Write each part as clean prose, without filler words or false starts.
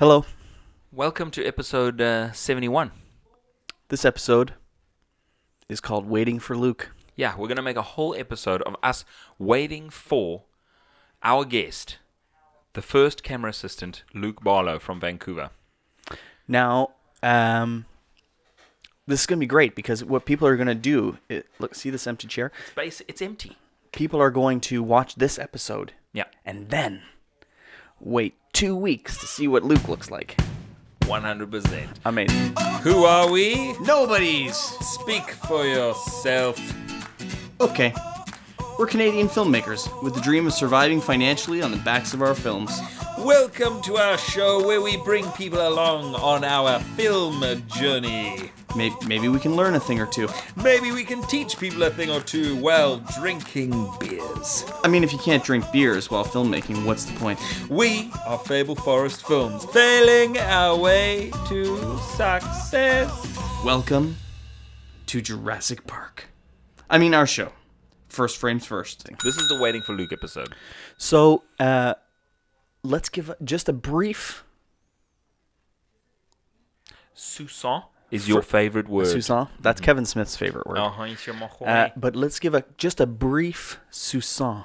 Hello. Welcome to episode 71. This episode is called Waiting for Luke. Yeah, we're going to make a whole episode of us waiting for our guest, the first camera assistant, Luke Barlow from Vancouver. Now, this is going to be great because what people are going to do, look, see this empty chair? It's empty. People are going to watch this episode Yeah, and then wait 2 weeks to see what Luke looks like. 100%. Amazing. Who are we? Nobody's. Speak for yourself. Okay. We're Canadian filmmakers with the dream of surviving financially on the backs of our films. Welcome to our show where we bring people along on our film journey. Maybe we can learn a thing or two. Maybe we can teach people a thing or two while drinking beers. I mean, if you can't drink beers while filmmaking, what's the point? We are Fable Forest Films, failing our way to success. Welcome to Jurassic Park. I mean, our show. First frames first. This is the Waiting for Luke episode. So, let's give just a brief... Susan is your favorite word. Susan? That's Kevin Smith's favorite word. But let's give just a brief Susan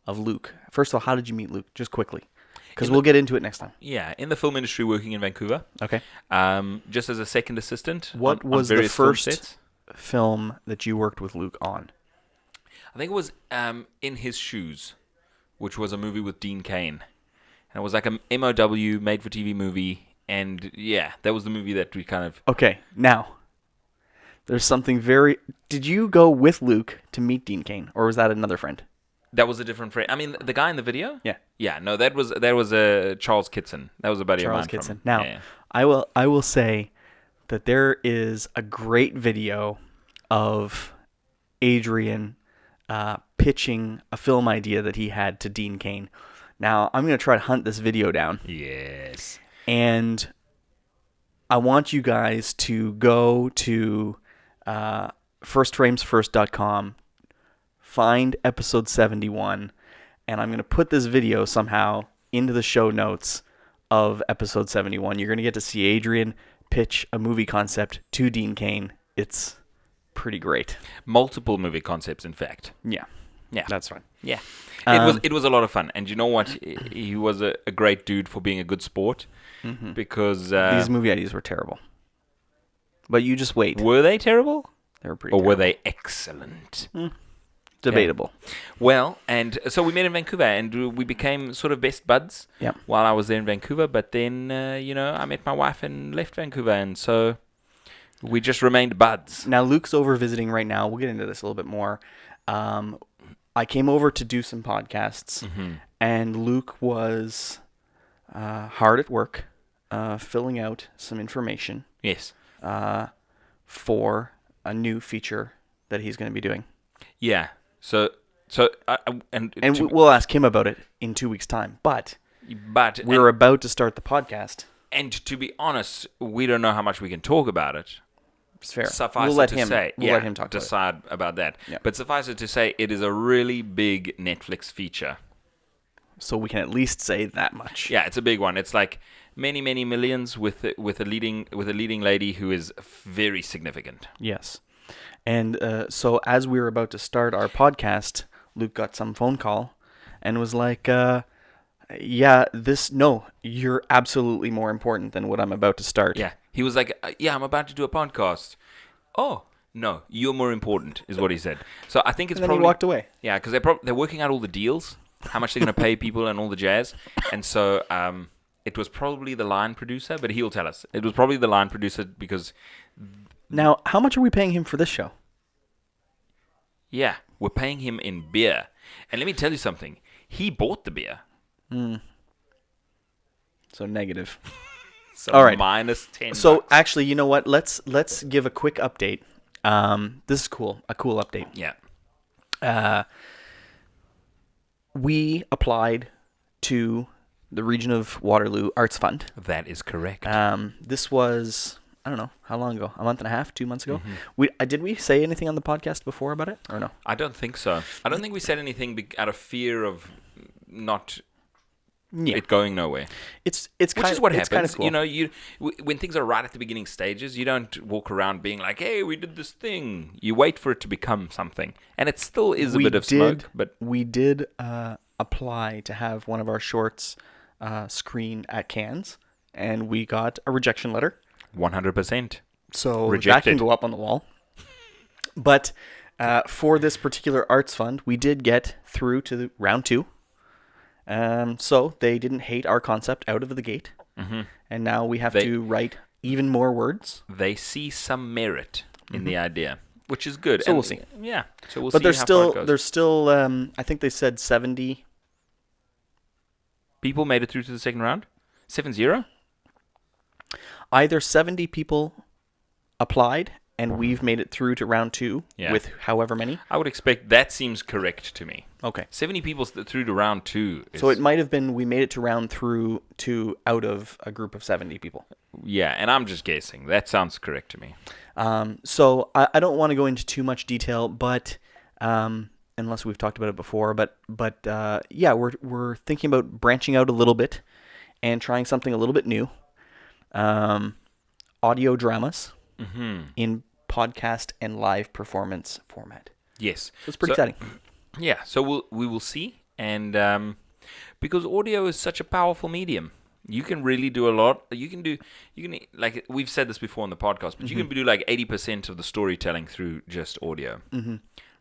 of Luke. First of all, how did you meet Luke? Just quickly. Because we'll get into it next time. Yeah, in the film industry working in Vancouver. Okay. Just as a second assistant. What was on the various film first sets. film that you worked with Luke on? I think it was In His Shoes, which was a movie with Dean Cain. And it was like a MOW, made-for-TV movie. And yeah, that was the movie that we kind of... Okay, now, there's something very... Did you go with Luke to meet Dean Cain, or was that another friend? That was a different friend. I mean, the guy in the video? Yeah. Yeah, no, that was Charles Kitson. That was a buddy of mine. Charles Kitson. From, Now, yeah. I will say that there is a great video of Adrian pitching a film idea that he had to Dean Cain. Now, I'm going to try to hunt this video down. Yes. And I want you guys to go to firstframesfirst.com, find episode 71, and I'm going to put this video somehow into the show notes of episode 71. You're going to get to see Adrian pitch a movie concept to Dean Cain. It's pretty great. Multiple movie concepts, in fact. Yeah. Yeah. That's fine. Yeah. It was a lot of fun. And you know what? He was a great dude for being a good sport. Mm-hmm. Because... These movie ideas were terrible. But you just wait. Were they terrible? They were pretty Or terrible. were they excellent? Debatable. Well, and so we met in Vancouver, and we became sort of best buds Yep. while I was there in Vancouver. But then, I met my wife and left Vancouver, and so we just remained buds. Now, Luke's over visiting right now. We'll get into this a little bit more. I came over to do some podcasts, and Luke was hard at work, filling out some information Yes. for a new feature that he's going to be doing. Yeah. And we'll ask him about it in 2 weeks' time. But we're about to start the podcast. And to be honest, we don't know how much we can talk about it. It's fair. Suffice We'll it let to him. say, We'll let him talk about it. decide about that. Yeah. But suffice it to say, it is a really big Netflix feature. So we can at least say that much. Yeah, it's a big one. It's like many, many millions with a leading lady who is very significant. Yes. And so as we were about to start our podcast, Luke got some phone call and was like, you're absolutely more important than what I'm about to start. Yeah. He was like, I'm about to do a podcast. Oh, no, you're more important, is what he said. So I think it's And then probably... he walked away. Yeah, because they're working out all the deals, how much they're going to pay people and all the jazz. And so it was probably the line producer, but he'll tell us. It was probably the line producer because... Now, how much are we paying him for this show? Yeah, we're paying him in beer. And let me tell you something. He bought the beer. So negative. So All right. minus 10 So bucks. actually, you know what? Let's give a quick update. This is cool. A cool update. Yeah. We applied to the Region of Waterloo Arts Fund. That is correct. This was, I don't know, how long ago? A month and a half, 2 months ago? Did we say anything on the podcast before about it, or no? I don't think so. I don't think we said anything out of fear of not Yeah. it going nowhere. It's Which kind is what it's happens. kind of cool. You when things are right at the beginning stages, you don't walk around being like, "Hey, we did this thing." You wait for it to become something, and it still is a bit of smoke. But we did apply to have one of our shorts screened at Cannes, and we got a rejection letter. 100%. So that Rejected. can go up on the wall. But for this particular arts fund, we did get through to round 2. So they didn't hate our concept out of the gate. Mm-hmm. And now we have to write even more words. They see some merit in the idea, which is good. So we'll see. Yeah. So we'll But see there's how far it goes. there's still I think they said 70. People made it through to the second round? 7-0? Either 70 people applied and we've made it through to round 2 Yeah. with however many. I would expect that seems correct to me. Okay. 70 people through to round 2. So it might have been we made it to round through 2 out of a group of 70 people. Yeah, and I'm just guessing. That sounds correct to me. So I don't want to go into too much detail, but unless we've talked about it before, but yeah, we're thinking about branching out a little bit and trying something a little bit new. Audio dramas in podcast and live performance format. Yes. So it's pretty exciting. Yeah, so we will see, and because audio is such a powerful medium, you can really do a lot. You can like we've said this before on the podcast, but you can do like 80% of the storytelling through just audio,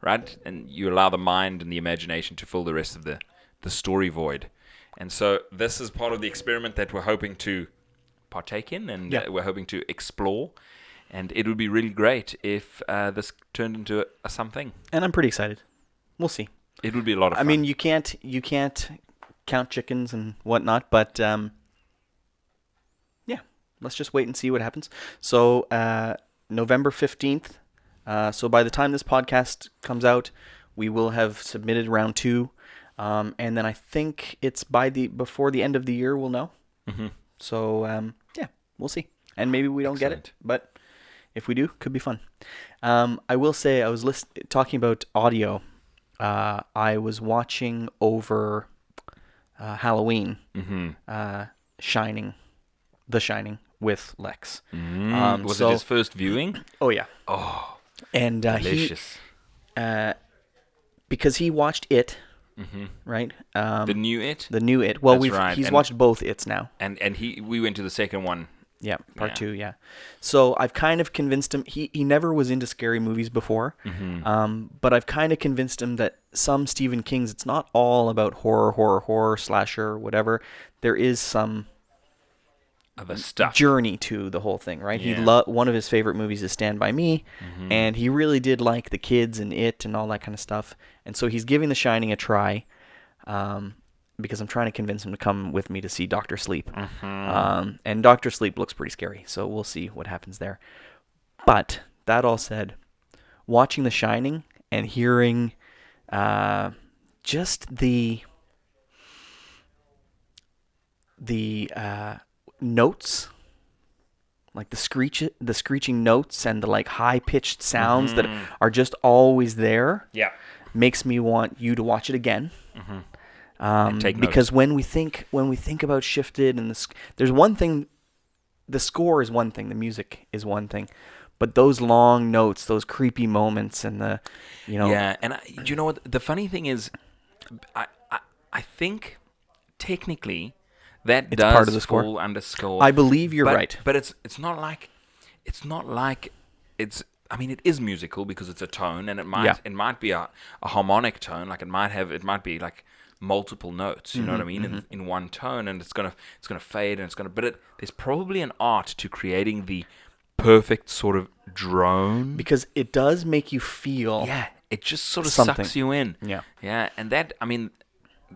right? And you allow the mind and the imagination to fill the rest of the story void. And so this is part of the experiment that we're hoping to partake in, and we're hoping to explore. And it would be really great if this turned into a something. And I'm pretty excited. We'll see. It would be a lot of fun. I mean, you can't count chickens and whatnot, but yeah, let's just wait and see what happens. So November 15th. So by the time this podcast comes out, we will have submitted round 2, and then I think it's before the end of the year we'll know. Mm-hmm. So yeah, we'll see, and maybe we don't get it, but if we do, could be fun. I will say I was talking about audio. I was watching over Halloween, Shining, The Shining with Lex. Was it his first viewing? Oh yeah. Oh, and delicious. Because he watched it, right? The new It? The new It. Well, That's right. he's watched both It's now. And we went to the second one. Yeah, part 2, yeah. So I've kind of convinced him, he never was into scary movies before, but I've kind of convinced him that some Stephen King's, it's not all about horror, slasher, whatever. There is some Other stuff. journey to the whole thing, right? Yeah. One of his favorite movies is Stand By Me, and he really did like the kids and It and all that kind of stuff. And so he's giving The Shining a try, because I'm trying to convince him to come with me to see Dr. Sleep. And Dr. Sleep looks pretty scary, so we'll see what happens there. But that all said, watching The Shining and hearing just the notes, like the screeching notes and the like high-pitched sounds that are just always there, makes me want you to watch it again. Because when we think about Shifted and there's one thing, the score is one thing, the music is one thing, but those long notes, those creepy moments, and Yeah, and do you know what the funny thing is? I think technically that It's does part of the score. fall under score. I believe you're right. But it's not like it's. I mean, it is musical because it's a tone, and it might be a harmonic tone, like it might be like multiple notes, you know what I mean, in one tone, and it's gonna fade, and but there's probably an art to creating the perfect sort of drone, because it does make you feel it just sort of something. sucks you in, Yeah. And that, I mean,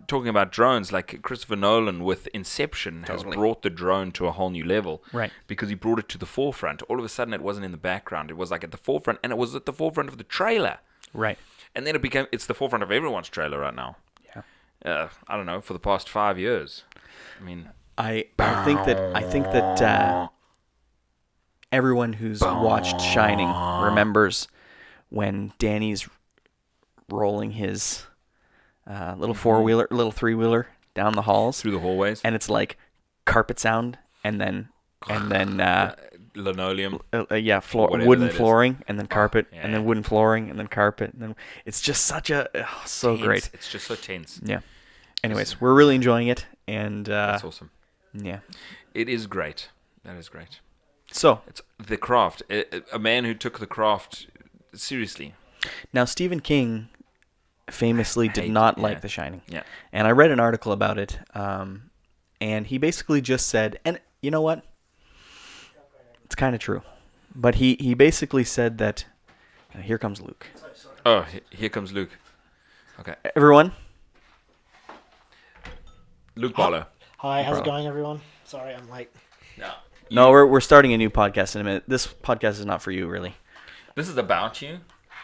talking about drones, like Christopher Nolan with Inception has brought the drone to a whole new level, Right. because he brought it to the forefront. All of a sudden it wasn't in the background, it was like at the forefront, and it was at the forefront of the trailer, Right. and then it's the forefront of everyone's trailer right now. I don't know, for the past 5 years. I mean, I think that everyone who's watched Shining remembers when Danny's rolling his little 4-wheeler, little 3-wheeler down the halls, Through the hallways. and it's like carpet sound, and then Linoleum. floor, whatever wooden that is. flooring, and then carpet, and yeah. then wooden flooring, and then carpet, and then it's just such a so Tense. great. It's just so tense. Yeah. Anyways, we're really enjoying it, and That's awesome. yeah. It is great. That is great. So It's the craft. A man who took the craft seriously. now Stephen King famously did Hate- not yeah. like The Shining. Yeah. And I read an article about it, and he basically just said, and you know what? It's kind of true. But he basically said that, here comes Luke. Oh, here comes Luke. Okay. Everyone, Luke Barlow. Hi, how's it Bro. going, everyone? Sorry, I'm late. No. no, we're starting a new podcast in a minute. This podcast is not for you, really. This is about you.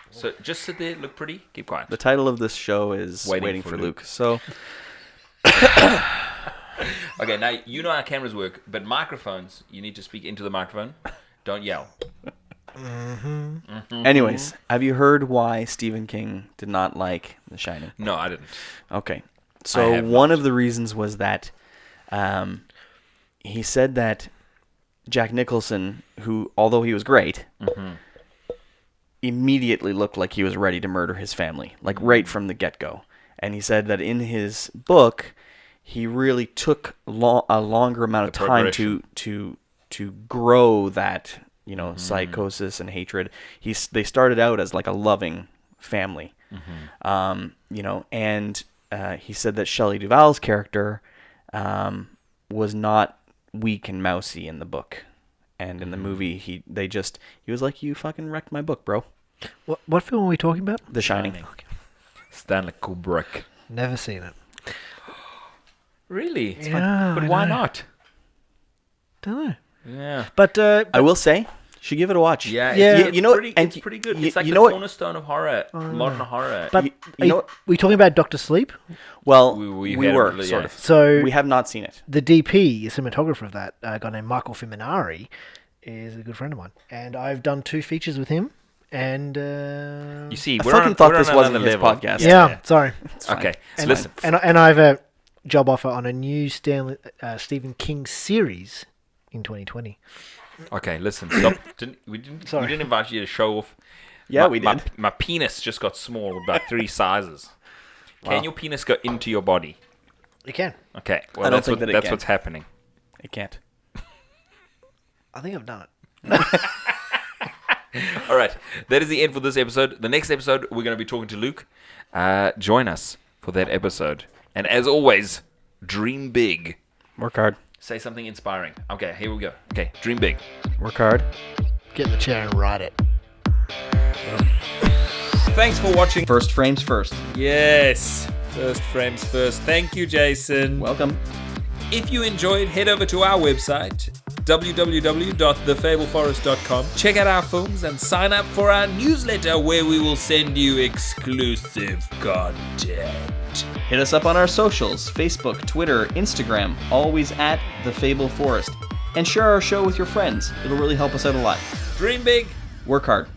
So just sit there, look pretty, keep quiet. The title of this show is Waiting for Luke. So, Okay, now you know how cameras work, but microphones, you need to speak into the microphone. Don't yell. anyways, have you heard why Stephen King did not like The Shining? No, I didn't. Okay. I So have one not. of the reasons was that he said that Jack Nicholson, who, although he was great, immediately looked like he was ready to murder his family, like right from the get-go. And he said that in his book, he really took a longer amount of The time progression. to grow that, you know, psychosis and hatred. They started out as like a loving family, you know, and he said that Shelley Duvall's character was not weak and mousy in the book, and in the movie he was like, you fucking wrecked my book, bro. What film are we talking about? The Shining. Stanley Kubrick. Never seen it. Really? It's Yeah, fun. But I why know. not? Don't know. Yeah. But I will say, you should give it a watch. Yeah, Yeah. it's, You know, pretty, and it's pretty good. you- It's like you the know what- cornerstone of horror, modern horror. but You are know what? we talking about Doctor Sleep? Well, We we had were it, sort yeah. of. So We have not seen it. the DP, cinematographer of that, a guy named Michael Fiminari, is a good friend of mine, and I've done 2 features with him. And You see, I we're fucking on, thought we're this on wasn't another his level. podcast. yeah, sorry. It's fine. Okay, so And, listen. and I have a job offer on a new Stephen King series in 2020. Okay, listen. Stop. We Sorry. didn't invite you to show off. Yeah, my, we my- did. My penis just got small, about 3 sizes. Can Wow. your penis go into your body? You can. Okay, well I don't that's think what that it that's can. what's happening. It can't. I think I've done it. All right, that is the end for this episode. The next episode, we're going to be talking to Luke. Join us for that episode. And as always, dream big. Work hard. Say something inspiring. Okay, here we go. Okay, dream big. Work hard. Get in the chair and ride it. Thanks for watching. First frames first. Yes, first frames first. Thank you, Jason. Welcome. If you enjoyed, head over to our website, www.thefableforest.com. Check out our films and sign up for our newsletter where we will send you exclusive content. Hit us up on our socials, Facebook, Twitter, Instagram, always at The Fable Forest. And share our show with your friends. It'll really help us out a lot. Dream big. Work hard.